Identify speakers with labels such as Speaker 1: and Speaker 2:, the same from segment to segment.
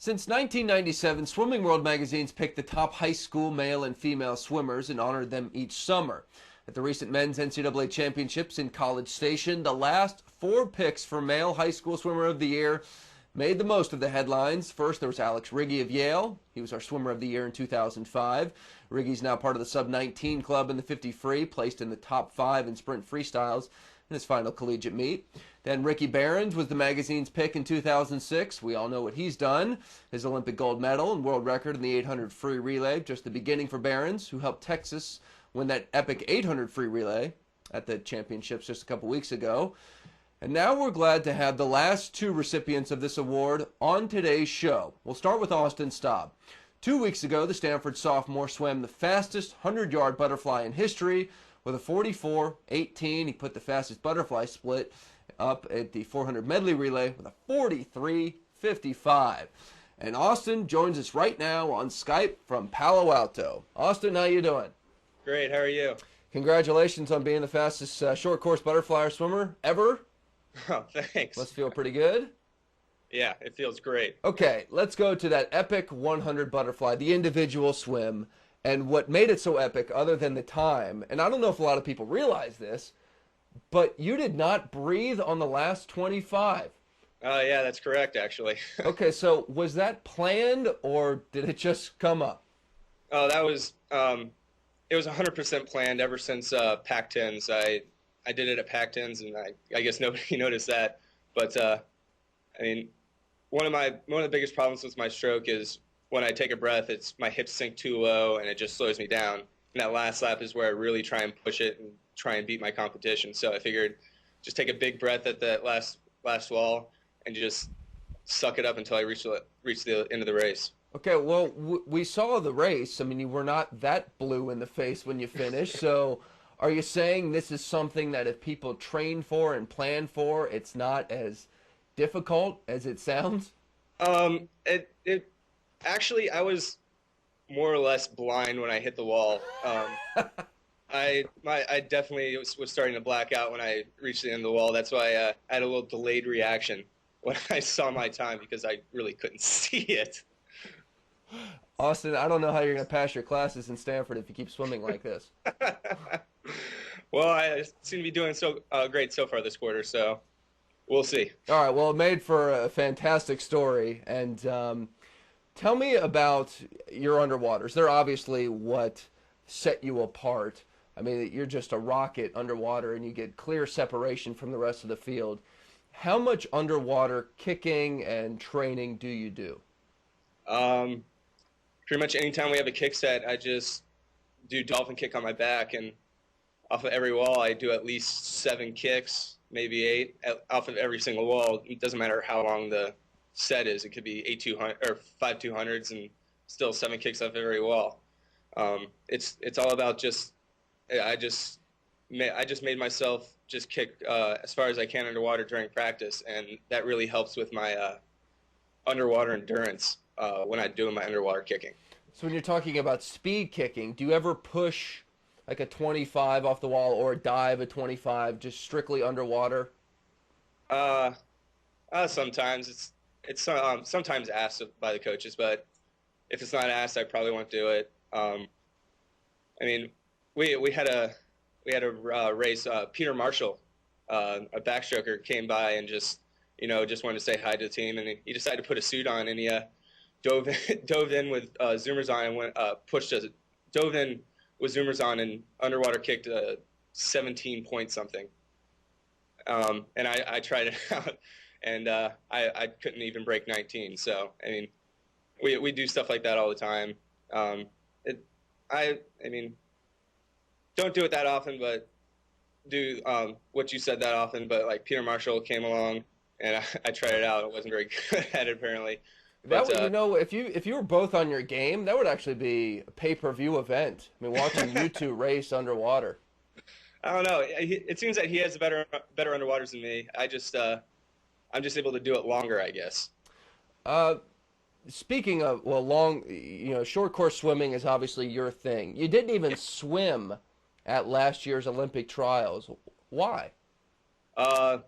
Speaker 1: Since 1997, Swimming World magazines picked the top high school male and female swimmers and honored them each summer. At the recent men's NCAA championships in College Station, the last four picks for male high school swimmer of the year made the most of the headlines. First, there was Alex Riggi of Yale. He was our swimmer of the year in 2005. Riggi's now part of the sub-19 club in the 50 free, placed in the top 5 in sprint freestyles in his final collegiate meet. Then Ricky Behrens was the magazine's pick in 2006. We all know what he's done. His Olympic gold medal and world record in the 800 free relay, just the beginning for Behrens, who helped Texas win that epic 800 free relay at the championships just a couple weeks ago. And now we're glad to have the last two recipients of this award on today's show. We'll start with Austin Staab. 2 weeks ago, the Stanford sophomore swam the fastest 100-yard butterfly in history with a 44.18. He put the fastest butterfly split up at the 400 medley relay with a 43.55. And Austin joins us right now on Skype from Palo Alto. Austin, how you doing?
Speaker 2: Great, how are you?
Speaker 1: Congratulations on being the fastest short course butterfly swimmer ever.
Speaker 2: Oh, thanks.
Speaker 1: Must feel pretty good.
Speaker 2: Yeah, it feels great.
Speaker 1: Okay, let's go to that epic 100 butterfly, the individual swim, and what made it so epic other than the time. And I don't know if a lot of people realize this, but you did not breathe on the last 25.
Speaker 2: Yeah, that's correct, actually.
Speaker 1: Okay, so was that planned or did it just come up?
Speaker 2: Oh, that was, it was 100% planned ever since Pac-10s. I did it at Pac-10s, and I guess nobody noticed that. But, I mean, one of the biggest problems with my stroke is when I take a breath, my hips sink too low, and it just slows me down. And that last lap is where I really try and push it and try and beat my competition. So I figured just take a big breath at that last wall and just suck it up until I reach the end of the race.
Speaker 1: Okay, well, we saw the race. I mean, you were not that blue in the face when you finished. So are you saying this is something that if people train for and plan for, it's not as difficult as it sounds?
Speaker 2: Actually, I was more or less blind when I hit the wall. I definitely was starting to black out when I reached the end of the wall. That's why I had a little delayed reaction when I saw my time because I really couldn't see it.
Speaker 1: Austin, I don't know how you're going to pass your classes in Stanford if you keep swimming like this.
Speaker 2: Well, I seem to be doing so great so far this quarter, so we'll see.
Speaker 1: All right, well, it made for a fantastic story. And tell me about your underwaters. They're obviously what set you apart. I mean, you're just a rocket underwater, and you get clear separation from the rest of the field. How much underwater kicking and training do you do?
Speaker 2: Pretty much anytime we have a kick set, I just do dolphin kick on my back, and off of every wall, I do at least 7 kicks, maybe 8, off of every single wall. It doesn't matter how long the set is. It could be 8-200 or 5-200s, and still 7 kicks off every wall. It's all about I just made myself just kick as far as I can underwater during practice, and that really helps with my underwater endurance when I'm doing my underwater kicking.
Speaker 1: So when you're talking about speed kicking, do you ever push like a 25 off the wall or dive a 25 just strictly underwater?
Speaker 2: Sometimes it's sometimes asked by the coaches, but if it's not asked, I probably won't do it. I mean, we had a race. Peter Marshall, a backstroker, came by and just wanted to say hi to the team, and he decided to put a suit on, and he dove in with zoomers on and dove in with zoomers on and underwater kicked 17 point something. And I tried it out, and I couldn't even break 19. So I mean, we do stuff like that all the time. I mean, don't do it that often, but do what you said that often. But like Peter Marshall came along, and I tried it out. I wasn't very good at it apparently.
Speaker 1: That would, if you were both on your game, that would actually be a pay-per-view event. I mean, watching you two race underwater.
Speaker 2: I don't know. It seems that he has better underwaters than me. I'm just able to do it longer, I guess.
Speaker 1: Speaking of short course swimming is obviously your thing. You didn't even swim at last year's Olympic trials. Why?
Speaker 2: I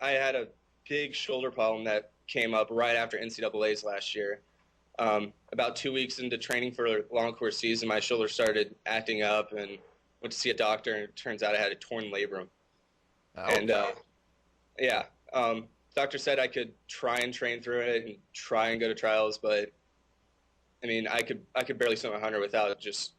Speaker 2: had a big shoulder problem that came up right after NCAAs last year. About 2 weeks into training for a long course season, my shoulder started acting up, and went to see a doctor, and it turns out I had a torn labrum.
Speaker 1: Ouch.
Speaker 2: And yeah, doctor said I could try and train through it and try and go to trials, but I mean, I could barely swim 100 without just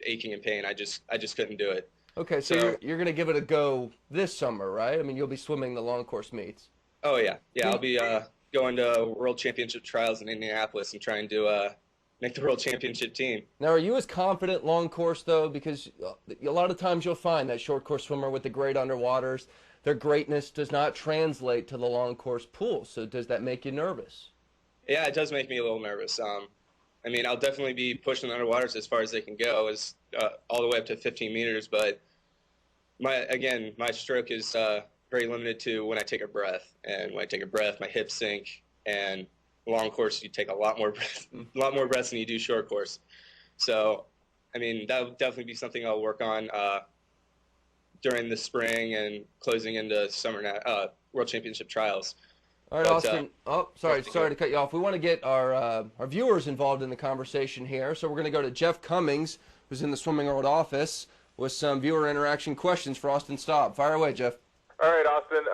Speaker 2: aching and pain. I just couldn't do it.
Speaker 1: Okay, so you're going to give it a go this summer, right? I mean, you'll be swimming the long course meets.
Speaker 2: Oh yeah, I'll be going to World Championship trials in Indianapolis and trying to make the World Championship team.
Speaker 1: Now, are you as confident long course, though? Because a lot of times you'll find that short course swimmer with the great underwaters, their greatness does not translate to the long course pool. So does that make you nervous?
Speaker 2: Yeah, it does make me a little nervous. I mean, I'll definitely be pushing the underwaters as far as they can go, as all the way up to 15 meters. But my stroke is very limited to when I take a breath, and when I take a breath, my hips sink. And long course, you take a lot more breaths than you do short course. So, I mean, that would definitely be something I'll work on during the spring and closing into summer World Championship trials.
Speaker 1: All right, Austin. Sorry to cut you off. We want to get our viewers involved in the conversation here, so we're going to go to Jeff Cummings, who's in the Swimming World office, with some viewer interaction questions for Austin Staab. Fire away, Jeff.
Speaker 3: All right, Austin.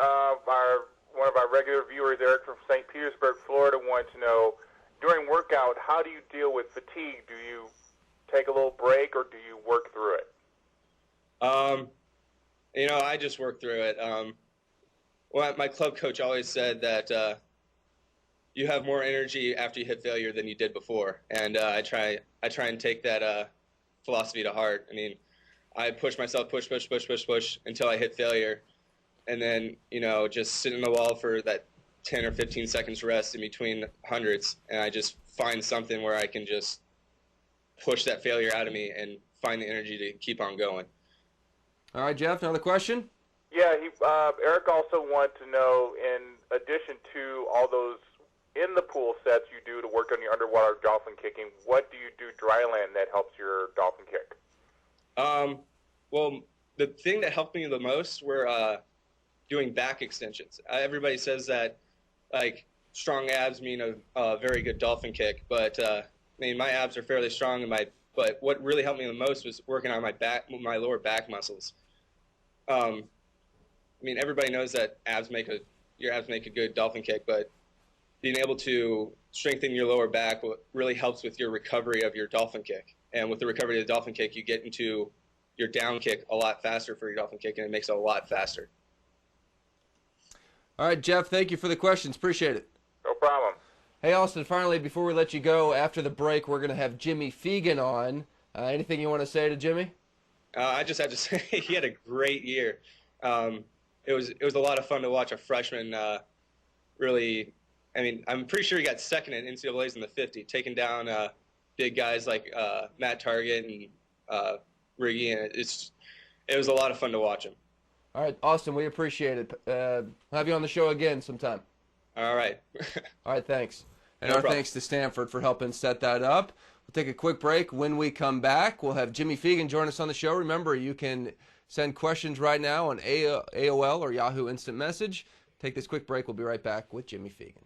Speaker 3: One of our regular viewers, Eric from St. Petersburg, Florida, wanted to know, during workout, how do you deal with fatigue? Do you take a little break, or do you work through it?
Speaker 2: You know, I just work through it. Well, my club coach always said that you have more energy after you hit failure than you did before, and I try and take that philosophy to heart. I mean, I push myself, push until I hit failure, and then, you know, just sit in the wall for that 10 or 15 seconds rest in between hundreds, and I just find something where I can just push that failure out of me and find the energy to keep on going.
Speaker 1: All right, Jeff, another question?
Speaker 3: Yeah, Eric also wanted to know, in addition to all those in the pool sets you do to work on your underwater dolphin kicking, what do you do dry land that helps your dolphin kick?
Speaker 2: Well, the thing that helped me the most were doing back extensions. Everybody says that, like, strong abs mean a very good dolphin kick, but I mean, my abs are fairly strong, but what really helped me the most was working on my lower back muscles. I mean, everybody knows that your abs make a good dolphin kick, but being able to strengthen your lower back really helps with your recovery of your dolphin kick. And with the recovery of the dolphin kick, you get into your down kick a lot faster for your dolphin kick, and it makes it a lot faster.
Speaker 1: All right, Jeff, thank you for the questions. Appreciate it.
Speaker 3: No problem.
Speaker 1: Hey, Austin, finally, before we let you go, after the break, we're going to have Jimmy Fegan on. Anything you want to say to Jimmy?
Speaker 2: I just have to say he had a great year. It was a lot of fun to watch a freshman really. I mean, I'm pretty sure he got second in NCAAs in the 50, taking down big guys like Matt Target and Riggy, and it was a lot of fun to watch him.
Speaker 1: All right, Austin, we appreciate it. I'll have you on the show again sometime.
Speaker 2: All right.
Speaker 1: All right, thanks. And
Speaker 2: No
Speaker 1: our
Speaker 2: problem.
Speaker 1: thanks to Stanford for helping set that up. We'll take a quick break. When we come back, we'll have Jimmy Fegan join us on the show. Remember, you can send questions right now on AOL or Yahoo Instant Message. Take this quick break. We'll be right back with Jimmy Fegan.